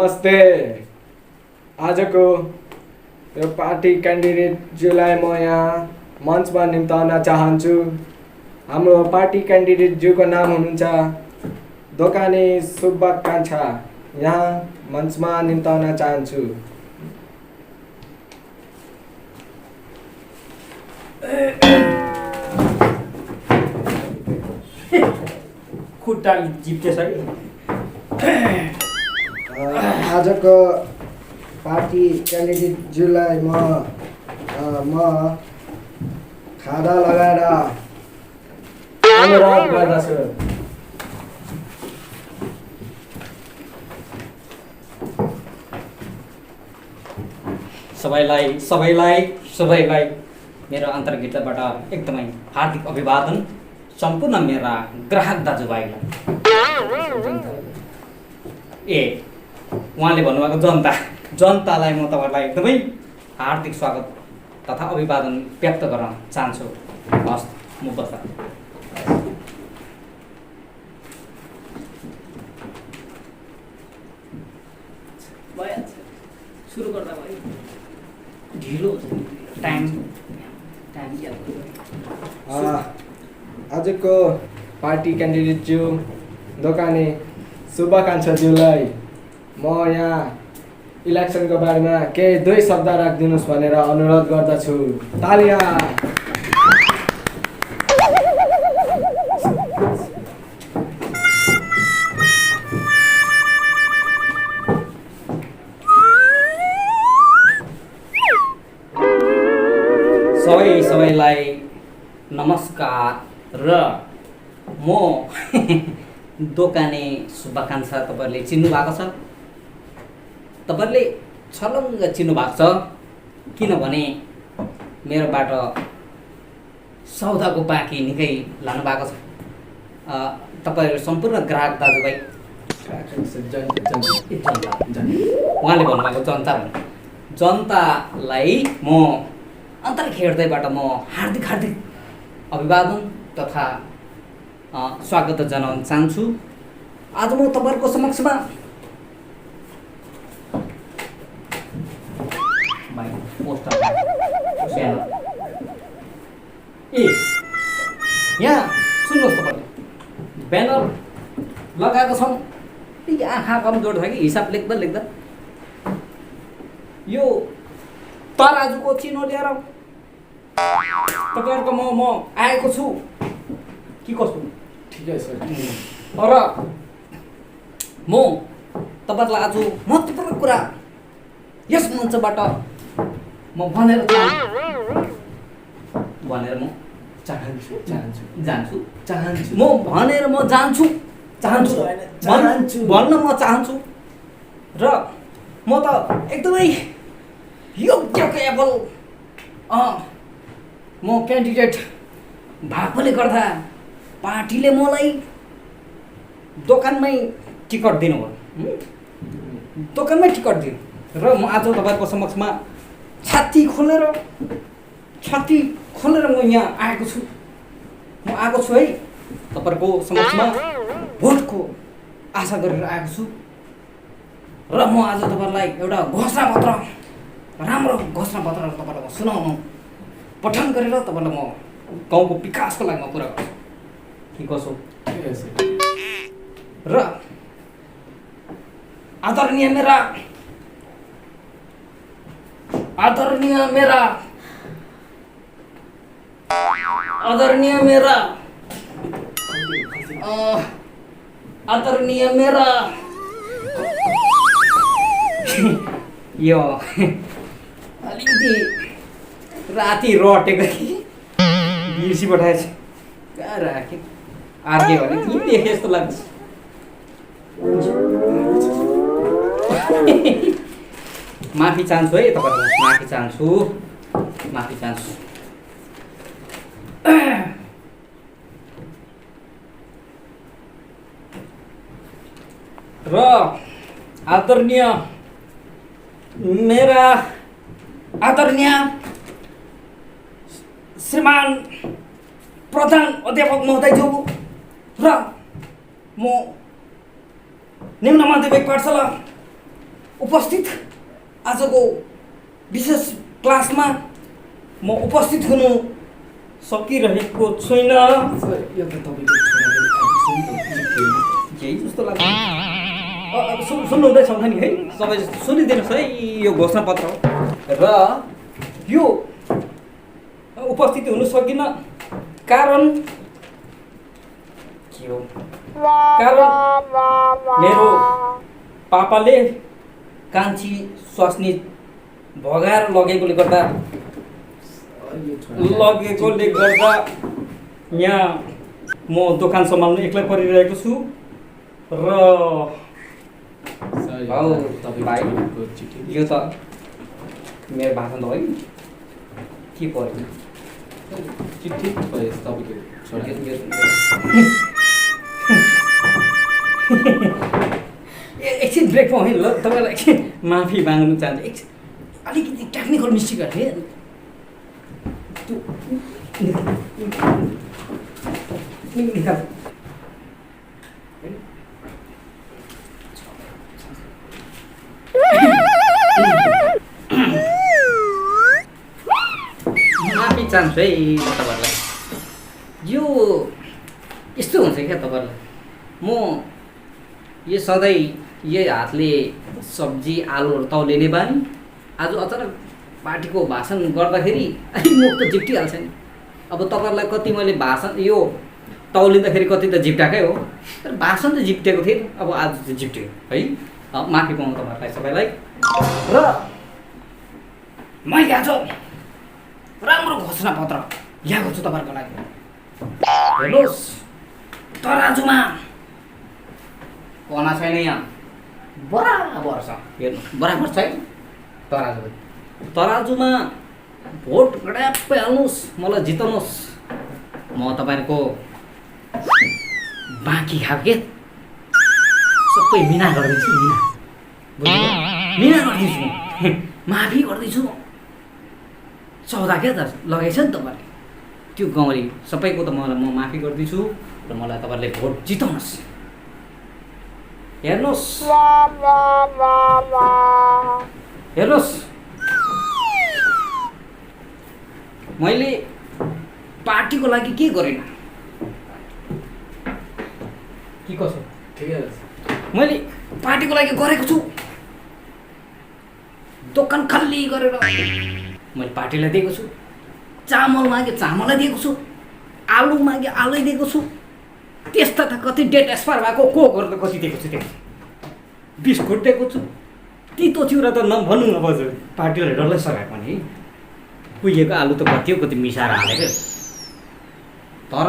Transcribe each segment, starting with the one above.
नमस्ते। आजको यो पार्टी क्यान्डिडेटज्यूलाई म यहाँ मञ्चमा निम्ताउन चाहन्छु। हाम्रो पार्टी क्यान्डिडेटज्यूको नाम हुनुहुन्छ दोकाने सुब्बा कान्छा। यहाँ मञ्चमा निम्ताउन चाहन्छु। खुट्टा जिप्टेछ कि आजको पार्टी क्यान्डिडेटज्यूलाई म खादा लगाएर अनुरोध गर्दछु। सबैलाई मेरो अन्तर्गतबाट एकदमै हार्दिक अभिवादन। सम्पूर्ण मेरा ग्राहक दाजुभाइलाई उहाँले भन्नुभएको जनतालाई म तपाईँलाई एकदमै हार्दिक स्वागत तथा अभिवादन व्यक्त गर्न चाहन्छु। हस्, म बस्दा सुरु गर्दा भयो, ढिलो टाइम आजको पार्टी क्यान्डिडेटज्यू दोकाने सुब्बा कान्छाज्यूलाई म यहाँ इलेक्सनको बारेमा केही 2 शब्द राखिदिनुहोस् भनेर अनुरोध गर्दछु। तालिया। सबैलाई नमस्कार र म दोकाने सुब्बा कान्छा। तपाईँहरूले चिन्नु भएको छ, तपाईँहरूले छलङ्ग चिन्नु भएको छ, किनभने मेरोबाट सौदाको बाँकी निकै लानु भएको छ। तपाईँहरू सम्पूर्ण ग्राहक दाजुभाइ, उहाँले भन्नुभएको जनतालाई म अन्तरिक्ष हृदयबाट म हार्दिक अभिवादन तथा स्वागत जनाउन चाहन्छु। आज म तपाईँहरूको समक्षमा यहाँ सुन्नुहोस्, तपाईँले ब्यानर लगाएको छौँ। आँखा कमजोर छ कि हिसाब लेख्दा यो तराजुको चिनो लिएर तपाईँहरूको म आएको छु कि कस्तो? ठिकै छ। र म तपाईँहरूलाई आज महत्त्वपूर्ण कुरा यस मञ्चबाट म भनेर म चाहन्छु भन्न म चाहन्छु। र म त एकदमै योग्य केवल म क्यान्डिडेट भएकोले गर्दा पार्टीले मलाई दोकानमै टिकट दिनुभयो। दोकानमै टिकट दियो र म आज तपाईँहरूको समक्षमा छाती खोलेर म यहाँ आएको छु। म आएको छु है तपाईँहरूको समक्षमा भोटको आशा गरेर आएको छु। र म आज तपाईँहरूलाई एउटा घोषणापत्र, राम्रो घोषणापत्र तपाईँलाई म सुनाउनु पठन गरेर तपाईँलाई म गाउँको विकासको लागि म कुरा गर्छु कि कसो। र आदरणीय मेरा यो अलिकति राति रटेको कि बिर्सी पठाएछ। कहाँ राखेँ आर्के भने कि देखेँ जस्तो लाग्छ। माफी चाहन्छु है तपाईँलाई, माफी चाहन्छु। र आदरणीय श्रीमान प्रधान अध्यापक महोदयज्यू र म निम्न माध्यमिक पाठशाला उपस्थित आजको विशेष क्लासमा म उपस्थित हुनु सकिरहेको छैन। सर यो त तपाईँको यही जस्तो लाग्छ। सुन्नुहुँदैछ भने है, सबै सुनिदिनुहोस् है, यो घोषणापत्र हो र यो उपस्थित हुन सकिन। कारण के हो? कारण मेरो पापाले कान्छी स्वास्नी भगाएर लगेकोले गर्दा यहाँ म दोकान सम्हाल्नु एक्लै परिरहेको छु र भाइ यो त मेरो भाषण त होइन के पर्यो चिठी भएछ तपाईँको छोरा एकछिन ब्रेक पाउँ है ल, तपाईँलाई एकछिन माफी माग्नु चाहन्छु। एकछिन अलिकति टेक्निकल मिस्टेक गर्थेँ निकाल। माफी चाहन्छु है तपाईँहरूलाई। यो यस्तो हुन्छ क्या तपाईँहरूलाई, म यो सधैँ यही हातले सब्जी आलुहरू तौलिने बानी, आज अचानक पार्टीको भाषण गर्दाखेरि अलिक मुख त झिप्टिहाल्छ नि। अब तपाईँहरूलाई कति मैले भाषण यो तौलिँदाखेरि कति त झिप्टाकै हो, तर भाषण त झिप्टेको थिएँ, अब आज चाहिँ झिप्ट्यो है। माफी पाउँ तपाईँहरूलाई सबैलाई। र मैले आज राम्रो घोषणापत्र ल्याएको छु तपाईँहरूको लागि। हेर्नुहोस्, तराजुमा कना छैन, यहाँ बराबर छ। हेर्नु बराबर छ है तराजु। तराजुमा भोट गडाप्पै हाल्नुहोस्, मलाई जिताउनुहोस्। म तपाईँहरूको बाँकी खालके सबै मिना गरिदिन्छु। मिना गरिदिन्छु, माफी गर्दैछु। सौदा क्या त लगेछ नि तपाईँले, त्यो गाउँले सबैको त मलाई म माफी गरिदिन्छु र मलाई तपाईँले भोट जिताउनुहोस्। हेर्नुहोस् हेर्नुहोस्, मैले पार्टीको लागि के गरेन कि कसो? ठिकै छ। मैले पार्टीको लागि गरेको छु। दोकान खाली गरेर मैले पार्टीलाई दिएको छु। चामल मागे चामलै दिएको छु, आलु मागे आलु दिएको छु। त्यस्ता त कति डेट एक्सपायर भएको कोकहरू त कति दिएको छु, त्यो बिस्कुट दिएको छु। तितो चिउरा त नभन्नु अब पार्टीले डल्लै सघाएको पनि कुहिएको आलु त कति हो, कति मिसाएर हालेको। तर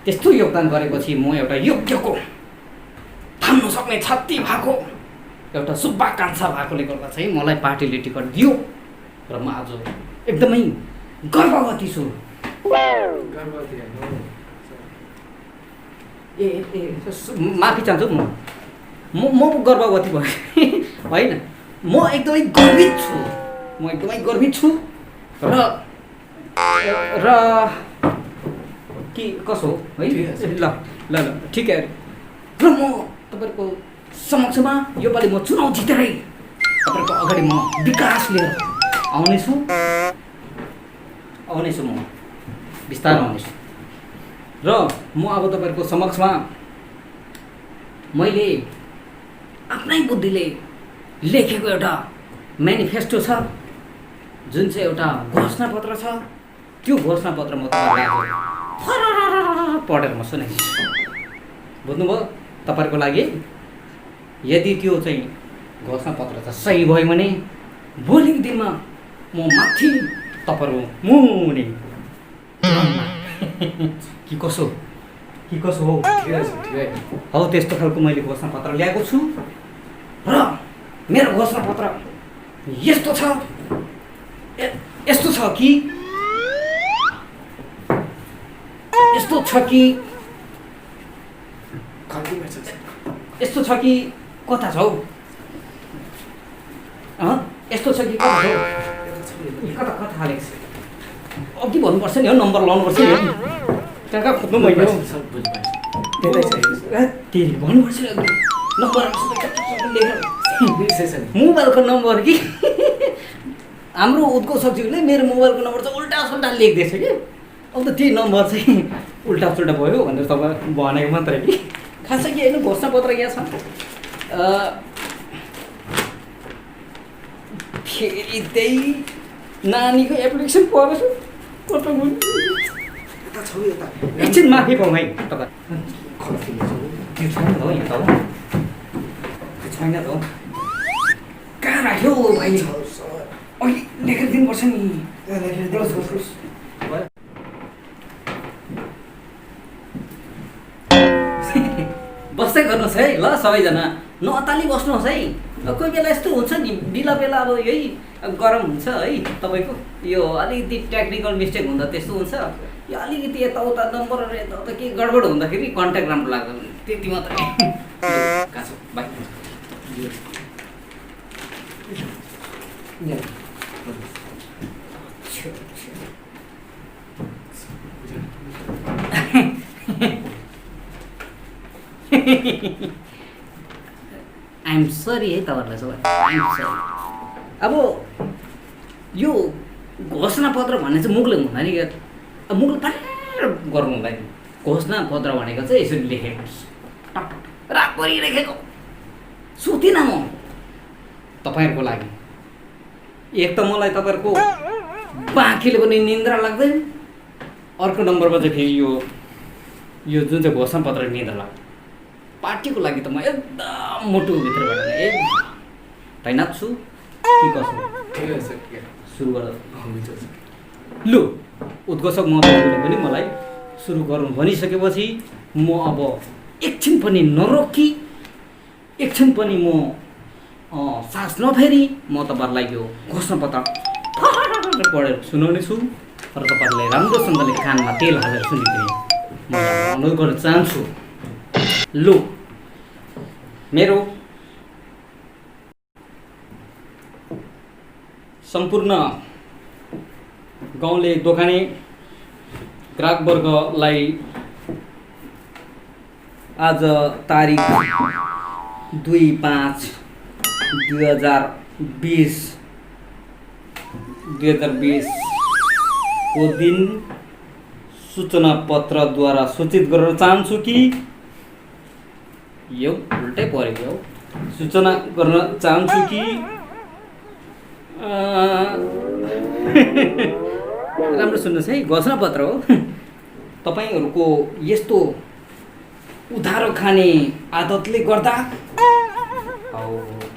त्यस्तो योगदान गरेपछि म एउटा योग्यको थाम्न सक्ने छाती भएको एउटा शुभाकांक्षा भएकोले गर्दा चाहिँ मलाई पार्टीले टिकट दियो र म आज एकदमै गर्भवती छु। ए माफी चाहन्छु, म गर्भवती भयो होइन, म एकदमै गर्वित छु। म एकदमै गर्वित छु र के कसो है ल ल ल ठिकै। र म तपाईँहरूको समक्षमा योपालि म चुनाव जितेरै तपाईँहरूको अगाडि म विकास लिएर आउनेछु। म बिस्तारै आउनेछु र म अब तपाईँहरूको समक्षमा मैले आफ्नै बुद्धिले लेखेको एउटा म्यानिफेस्टो छ, जुन चाहिँ एउटा घोषणापत्र छ। त्यो घोषणापत्र म तपाईँलाई पढेर म सुनाइदिन्छु। बुझ्नुभयो? तपाईँहरूको लागि यदि त्यो चाहिँ घोषणापत्र चाहिँ सही भयो भने भोलिको दिनमा म माथि तपाईँहरू मुनि कि कसो हो हौ त्यस्तो खालको मैले घोषणापत्र ल्याएको छु। र मेरो घोषणापत्र यस्तो छ कि कता छ हौ? यस्तो छ कि कता कता हालेको छ? अघि भन्नुपर्छ नि, हो नम्बर लाउनुपर्छ नि, कहाँ कहाँ खोज्नु मैले त्यतै छ तेरि भन्नुपर्छ नि, नम्बर लेखेर बिर्सेछ नि मोबाइलको नम्बर कि हाम्रो उद्घोषकज्यूले मेरो मोबाइलको नम्बर चाहिँ उल्टा सुल्टा लेख्दैछ कि अब त त्यही नम्बर चाहिँ उल्टा सुल्टा भयो भनेर तपाईँ भनेको मात्रै कि खासै के होइन घोषणापत्र यहाँ छ फेरि त्यही नानीको एप्लिकेसन परेछ एकछिन माफी पाउँ है तपाईँ त्यो छैन त हो यहाँ त हो त्यो छैन त हो कहाँ राख्यो भाइ अघि लेखेर दिनुपर्छ नि बस्दै गर्नुहोस् है ल सबैजना नअताली बस्नुहोस् है कोही बेला यस्तो हुन्छ नि बेला बेला अब यही गरम हुन्छ है तपाईँको यो अलिकति टेक्निकल मिस्टेक हुँदा त्यस्तो हुन्छ यो अलिकति यताउता नम्बरहरू यताउता केही गडबड हुँदाखेरि कन्ट्याक्ट राम्रो लाग्दैन त्यति मात्रै काँचो बाई आइएम सरी है तपाईँहरूलाई सबै आइएम सरी अब यो घोषणापत्र भन्ने चाहिँ मुखले हुँदैन नि अब मुखले पार गर्नु हुँदैन घोषणापत्र भनेको चाहिँ यसरी लेखेको रातभरि लेखेको सुतिनँ म तपाईँहरूको लागि एक त मलाई तपाईँहरूको बाँकीले पनि निन्द्रा लाग्दैन अर्को नम्बरमा चाहिँ फेरि यो जुन चाहिँ घोषणापत्र निन्द्रा लाग्छ पार्टीको लागि त म एकदम मुटुभित्रबाट तैनात छु के कसो सुरु गर लु उद्घोषक महोदयले पनि मलाई सुरु गर्नु भनिसकेपछि म अब एकछिन पनि नरोकी एकछिन पनि म सास नफेरी म तपाईँहरूलाई यो घोषणापत्र पढेर सुनाउने छु र तपाईँहरूलाई राम्रोसँगले कानमा तेल हालेर सुनिदिने म अनुरोध गर्न चाहन्छु लु मेरो सम्पूर्ण गाउँले दोकाने ग्राहकवर्गलाई आज तारिक 2/5/2020 को दिन सूचना पत्रद्वारा सूचित गर्न चाहन्छु कि यो उल्टै परेको हो सूचना गर्न चाहन्छु कि राम्रो सुन्नुहोस् है घोषणापत्र हो तपाईँहरूको यस्तो उधारो खाने आदतले गर्दा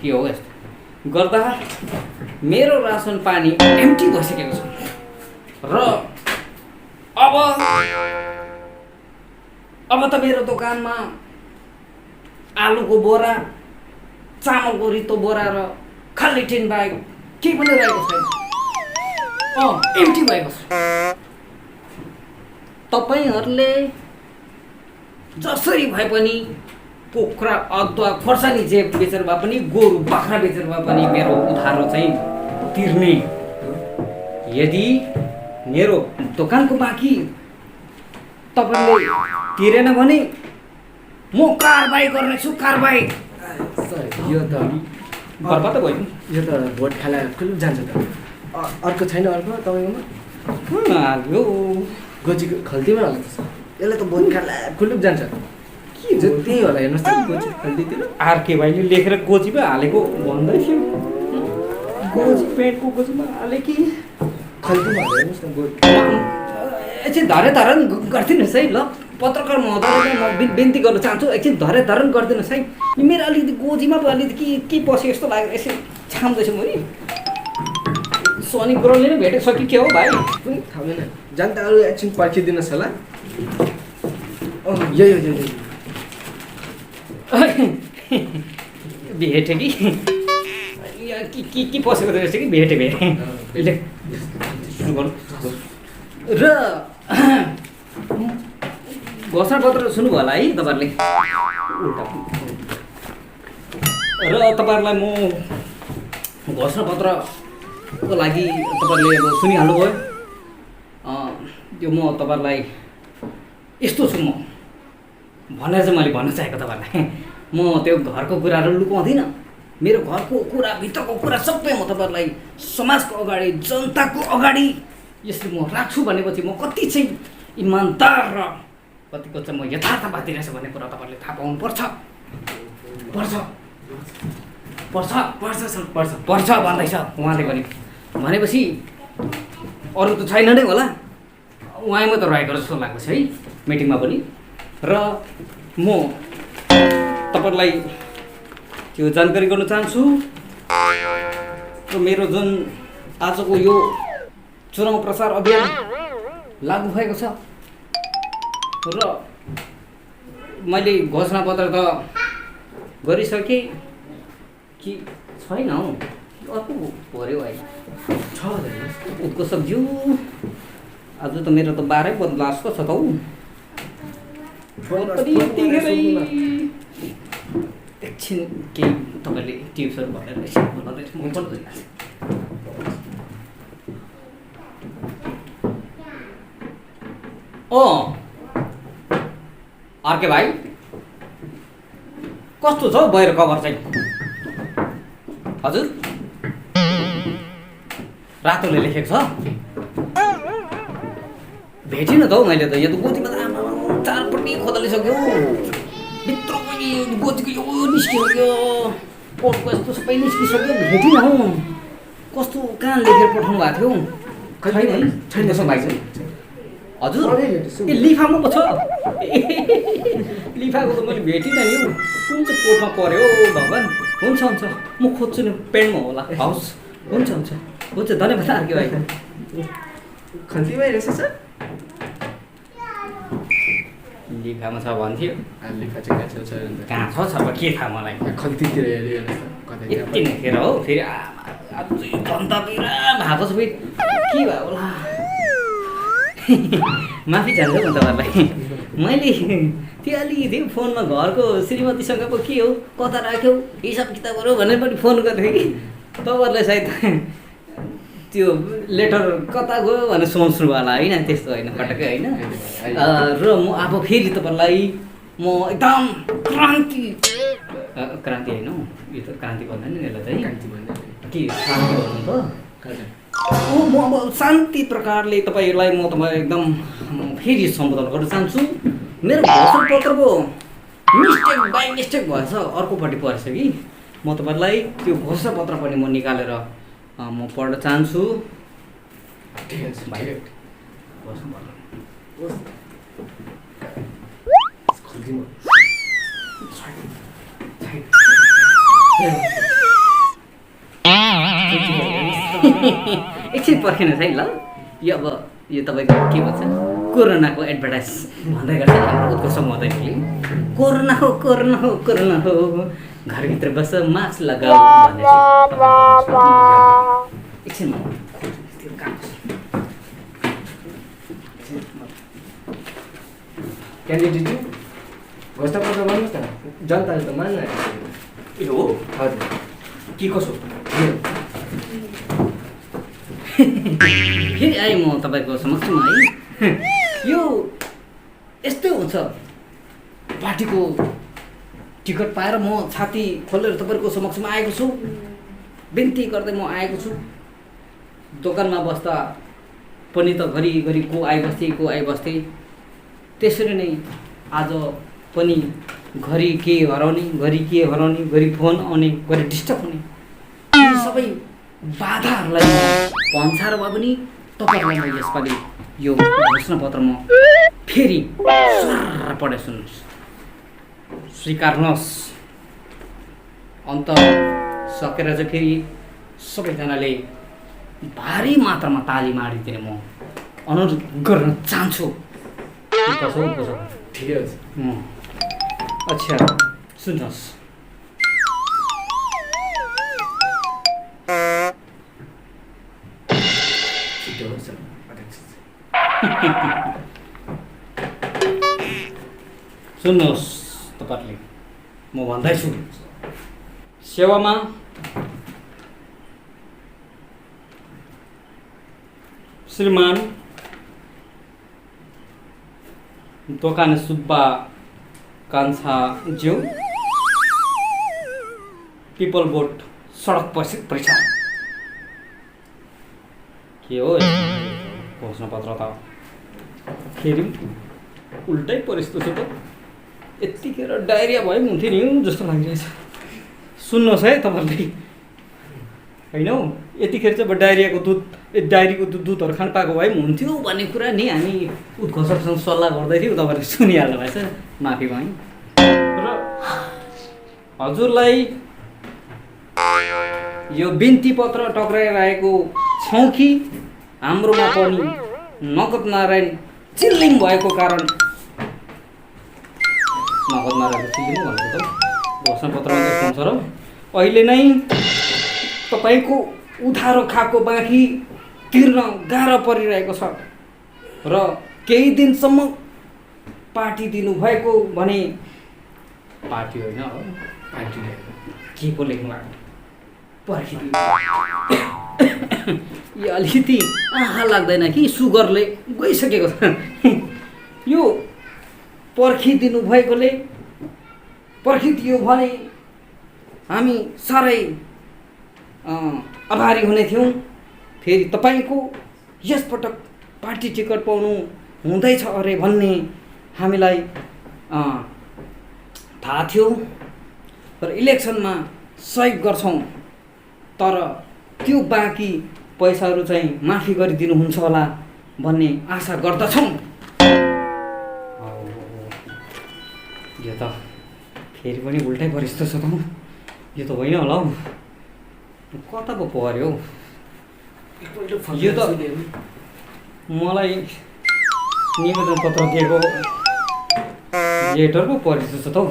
के हो यस्तो गर्दा मेरो रासन पानी एम्टी भइसकेको छ र अब त मेरो दोकानमा आलुको बोरा चामलको रित्तो बोरा र खाली टिन बाहेक केही पनि रहेको छैन एम्टी भएको छ तपाईँहरूले जसरी भए पनि पोखरा अदुवा खोर्सानी जे बेचेर भए पनि गोरु बाख्रा बेचेर भए पनि मेरो उधारो चाहिँ तिर्ने यदि मेरो दोकानको बाँकी तपाईँले तिरेन भने म कारबाही गर्नेछु कारबाही यो त बर्बाद भयो यो त भोट खाला खुल्लुक जान्छ त अर्को छैन अर्को तपाईँकोमा यो गोजीको खल्तीमा होला त यसलाई त भोट खाला खुल्लुक जान्छ के त्यही होला हेर्नुहोस् त गोजी खल्तीतिर आरके भाइले लेखेर गोजीमा हालेको भन्दै थियो गोजी पेटको गोजीमा हाले कि खल्तीमा होला हेर्नुहोस् न गोजी एकछिन धरे धारण गरिदिनुहोस् है ल पत्रकार महोदयलाई म बिन्ती गर्न चाहन्छु एकछिन धरे धारण गरिदिनुहोस् है मेरो अलिकति गोजीमा पो अलिकति के पस्यो यस्तो लागेर यसो छाम्दैछु म नि शनि ग्रहले नै भेटेको छ कि के हो भाइ पनि थाहा भएन जान्ता अरू एकछिन पर्खिदिनुहोस् होला यो भेटे कि के पसेको रहेछ कि भेटे र घोषणापत्र सुन्नुभयो होला है तपाईँहरूले र तपाईँहरूलाई म घोषणापत्रको लागि तपाईँहरूले अब सुनिहाल्नुभयो यो म तपाईँहरूलाई यस्तो छु म भनेर चाहिँ मैले भन्न चाहेको तपाईँहरूलाई म त्यो घरको कुराहरू लुकाउँदिनँ मेरो घरको कुरा भित्रको कुरा सबै म तपाईँहरूलाई समाजको अगाडि जनताको अगाडि यसरी म राख्छु भनेपछि म कति चाहिँ इमान्दार र कतिको चाहिँ म यथार्थवादी रहेछ भन्ने कुरा तपाईँहरूले थाहा पाउनुपर्छ। पर्छ पर्छ पर्छ सर पर्छ। पर्छ भन्दैछ उहाँले पनि। भनेपछि अरू त छैन नै होला, उहाँ मात्र रहेको जस्तो लाग्छ है मिटिङमा पनि। र म तपाईँलाई त्यो जानकारी गर्न चाहन्छु र मेरो जुन आजको यो चुनाव प्रचार अभियान लागू भएको छ र मैले घोषणापत्र त गरिसकेँ कि छैन हौ, अर्को पऱ्यो अहिले छ हजार उत्कर्षज्यू। आज त मेरो त 12 बदला जस्तो छ त हौ। एकछिन केही तपाईँले टिप्सहरू भनेर म पनि अर्के भाइ कस्तो छ हौ बाहिर कभर चाहिँ? हजुर रातोले लेखेको छ, भेटिनँ त हौ मैले त। यो त गोतीमा त आमा चारपट्टि खोदलिसक्यो, भित्रको गोतीको यो निस्किसक्यो, पोटको यस्तो सबै निस्किसक्यो, भेटिनँ हौ। कस्तो कहाँ लेखेर पठाउनु भएको थियो? छैन त्यसो भाइ चाहिँ। हजुर ए लिफामा पो छ। लिफाको त मैले भेटिनँ नि हौ, कुन चाहिँ पोटमा पऱ्यो भगवान्। हुन्छ हुन्छ म खोज्छु नि, पेन्टमा होला। हवस् हुन्छ हुन्छ हुन्छ, धन्यवाद अर्के भाइ। खन्ती भइरहेछ सर? लिफामा छ भन्थ्यो, लिफा चाहिँ कहाँ छ सर? कहाँ छ अब के थाहा मलाई। खन्तीतिर हेऱ्यो कतै यति नै खेर हो, फेरि आज जनता बिरा भएको छ फेरि के भयो होला। माफी चाहन्छु म तपाईँहरूलाई, मैले त्यो अलिकति फोनमा घरको श्रीमतीसँग पो के हो कता राख्यौ हिसाब किताबहरू भनेर पनि फोन गरेको थिएँ कि तपाईँहरूलाई सायद त्यो लेटर कता गयो भनेर सोच्नु होला होइन, त्यस्तो होइन पटक्कै होइन। र म अब फेरि तपाईँहरूलाई म एकदम क्रान्ति होइन हौ, यो त क्रान्ति भन्दैन नि यसलाई चाहिँ, के शान्ति भन्नु त। म अब शान्ति प्रकारले तपाईँलाई एकदम फेरि सम्बोधन गर्न चाहन्छु। मेरो घोषणापत्रको मिस्टेक बाई मिस्टेक भएछ, अर्कोपट्टि परेछ कि। म तपाईँलाई त्यो घोषणापत्र पनि म निकालेर म पढ्न चाहन्छु। एकछिन पर्खिनु है ल। यो अब यो तपाईँको के भन्छ, कोरोनाको एडभर्टाइज भन्दै गर्छ हाम्रो उत्कर्ष महोदयले। कोरोना हो कोरोना हो कोरोना हो, घरभित्र बस मास्क लगाऊ भन्ने चाहिँ। एकछिन म त्यो कागज क्यान्डिडेटज्यू घोषणापत्र भन्नुहोस् न, जनताले त मान्न। ए हो हजुर के कसो फेरि आएँ म तपाईँको समक्षमा है। यो यस्तै हुन्छ, पार्टीको टिकट पाएर म छाती खोलेर तपाईँको समक्षमा आएको छु, बिन्ती गर्दै म आएको छु। दोकानमा बस्दा पनि त घरिघरि को आइबस्थे, त्यसरी नै आज पनि घरि के हराउने, घरि फोन आउने, घरि डिस्टर्ब हुने, यी सबै बाधाहरूलाई म पन्छाएर भए पनि तपाईँहरूलाई म यसपालि यो घोषणापत्र म फेरि सर पढेर सुन्नुहोस्, स्वीकार्नुहोस्। अन्त सकेर चाहिँ फेरि सबैजनाले भारी मात्रामा ताली मारिदिने म अनुरोध गर्न चाहन्छु। ठिकै छ। अच्छा सुन्नुहोस्, सुन्नुहोस् तपाईँहरूले, म भन्दैछु सेवामा श्रीमान दोकाने सुब्बा कान्छा ज्यू पिपल बोट सडक परीक्षा के हो घोषणापत्र त फेरि उल्टै परिस्तो छ त यतिखेर डायरिया भयो पनि हुन्थ्यो नि जस्तो लागिरहेछ सुन्नुहोस् है तपाईँहरूले होइन हौ यतिखेर चाहिँ अब डायरीको दुधहरू खान पाएको भए पनि हुन्थ्यो भन्ने कुरा नि हामी उद्घोषकसँग सल्लाह गर्दै थियौँ तपाईँहरूले सुनिहाल्नु भएछ माफी भएँ र हजुरलाई यो बिन्ती पत्र टक्राइरहेको छौँ कि हाम्रोमा पनि नगद नारायण चिल्लिङ भएको कारण नगद नारायण चिल्लिङ भनेको त घोषणापत्रमा यस्तो हुन्छ र अहिले नै तपाईँको उधारो खाएको बाँकी तिर्न गाह्रो परिरहेको छ र केही दिनसम्म पार्टी दिनुभएको भने पार्टी होइन पार्टी के को लेख्नु भएको पर्खिदिनु यो अलिकति आँखा लाग्दैन कि सुगरले गइसकेको छ यो पर्खिदिनु भएकोले पर्खिदियो भने हामी साह्रै आभारी हुने थियौँ फेरि तपाईँको यसपटक पार्टी टिकट पाउनु हुँदैछ अरे भन्ने हामीलाई थाहा थियो र इलेक्सनमा सहयोग गर्छौँ तर त्यो बाँकी पैसाहरू चाहिँ माफी गरिदिनुहुन्छ होला भन्ने आशा गर्दछौँ यो त फेरि पनि उल्टै परिस्तो छ त यो त होइन होला हौ कता पो पर्यो यो त मलाई निवेदन पत्र दिएको लेटर पो परिस्तो छ त हौ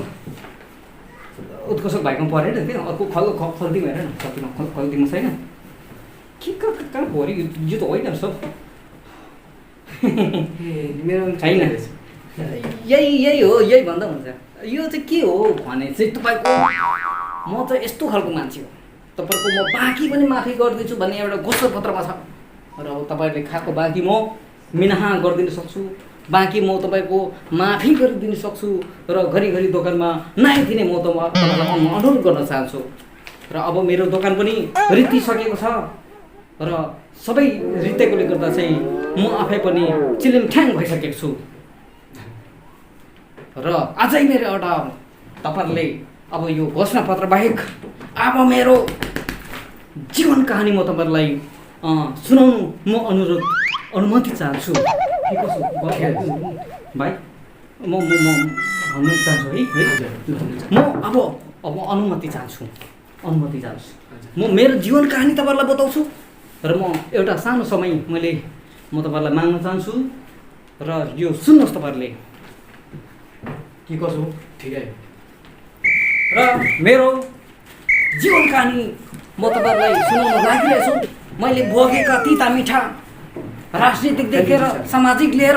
उत्कृष्ट भाइकोमा परेन त्यो अर्को खल्दिउँ हेर न कतिमा खल्दिउँ छैन के कहाँ पऱ्यो यो त होइन सब मेरो छैन यही हो यही भन्दा हुन्छ यो चाहिँ के हो भने चाहिँ तपाईँको म चाहिँ यस्तो खालको मान्छे हो तपाईँको म बाँकी पनि माफी गरिदिन्छु भन्ने एउटा घोषणापत्रमा छ र अब तपाईँहरूले खाएको बाँकी म मिनाहा गरिदिन सक्छु बाँकी म तपाईँको माफी गरिदिन सक्छु र घरिघरि दोकानमा नआइदिने म तपाईँलाई अनुरोध गर्न चाहन्छु र अब मेरो दोकान पनि रित्तिसकेको छ र सबै रित्तेकोले गर्दा चाहिँ म आफै पनि चिलिमठ्याङ भइसकेको छु र अझै मेरो एउटा तपाईँहरूले अब यो घोषणापत्र बाहेक अब मेरो जीवन कहानी म तपाईँहरूलाई सुनाउनु म अनुमति चाहन्छु के कसो भाइ म भन्नु चाहन्छु है म अब अनुमति चाहन्छु म मेरो जीवन कहानी तपाईँहरूलाई बताउँछु र म एउटा सानो समय म तपाईँहरूलाई माग्न चाहन्छु र यो सुन्नुहोस् तपाईँहरूले के कसो ठिकै र मेरो जीवन कहानी म तपाईँहरूलाई सुनाउन लागिरहेछु मैले भोगेका तिता मिठा राजनीतिक देखेर सामाजिक लिएर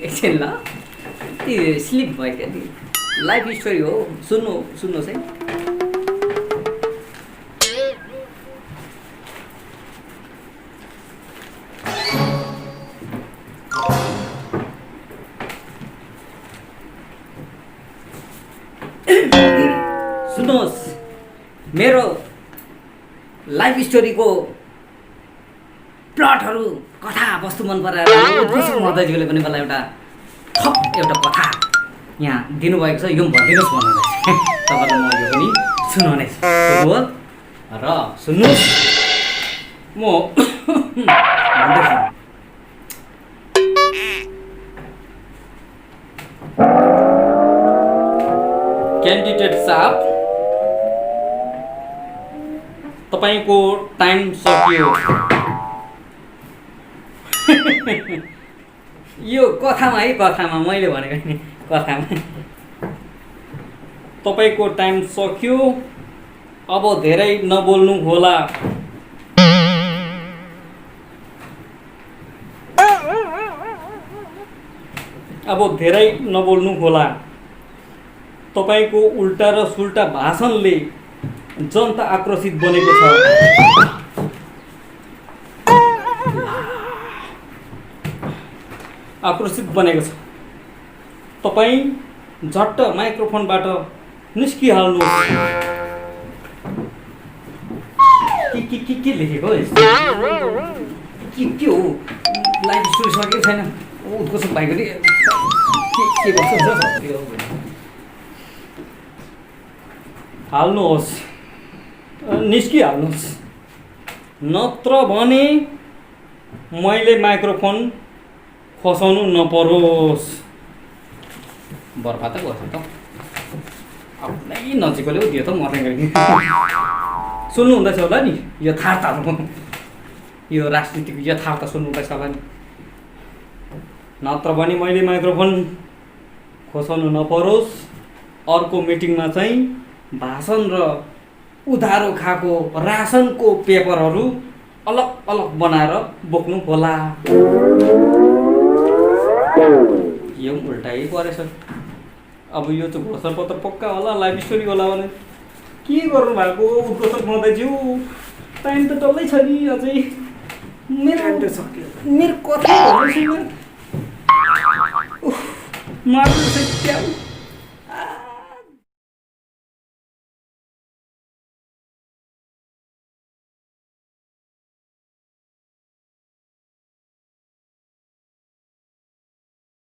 एकछिन ल त्यो स्लिप भयो क्या त्यो लाइफ स्टोरी हो सुन्नुहोस् है सुन्नुहोस् मेरो लाइफ स्टोरीको प्लटहरू कथा वस्तु मन पराएर उत्कृष्ट महोदयज्यूले पनि मलाई एउटा कथा यहाँ दिनुभएको छ यो भनिदिनुहोस् भन्नुहुँदैछ तपाईँलाई म यो पनि सुनाउने छु र सुन्नुहोस् म भन्दैछु क्यान्डिडेट साहब तपाईँको टाइम सकियो यो कथामा मैले भनेको नि कथामा तपाईँको टाइम सकियो अब धेरै नबोल्नु होला तपाईँको उल्टा र सुल्टा भाषणले जनता आक्रोशित बनेको छ आक्रोशित बनेको छ। तपाईँ झट्ट माइक्रोफोनबाट निस्किहाल्नुहोस्। के लेखेको हो यस्तो? के हो? लाइभ स्टोरी सकेको छैन। उत्कर्ष भाइको नि के गर्छ? हाल्नुहोस्, निस्किहाल्नुहोस्, नत्र भने मैले माइक्रोफोन खसाउनु नपरोस्। बर्बाद गर्छ त आफ्नै नजिकले दियो त मर्ने गरी। सुन्नु हुँदैछ होला नि यथार्थहरू, यो राजनीतिको यथार्थ सुन्नु हुँदैछ होला नि। नत्र भने मैले माइक्रोफोन खोसाउनु नपरोस्। अर्को मिटिङमा चाहिँ भाषण र उधारो खाएको रासनको पेपरहरू अलग अलग बनाएर बोक्नु होला। यो उल्टाइ परेछ। अब यो चाहिँ घोषणापत्र पक्का होला, लाइभ स्टोरी होला भने के गर्नु भएको उत्कर्ष महोदयज्यू? टाइम त डल्लै छ नि अझै। मेरो कथा भन्नु छैन। मार्नु चाहिँ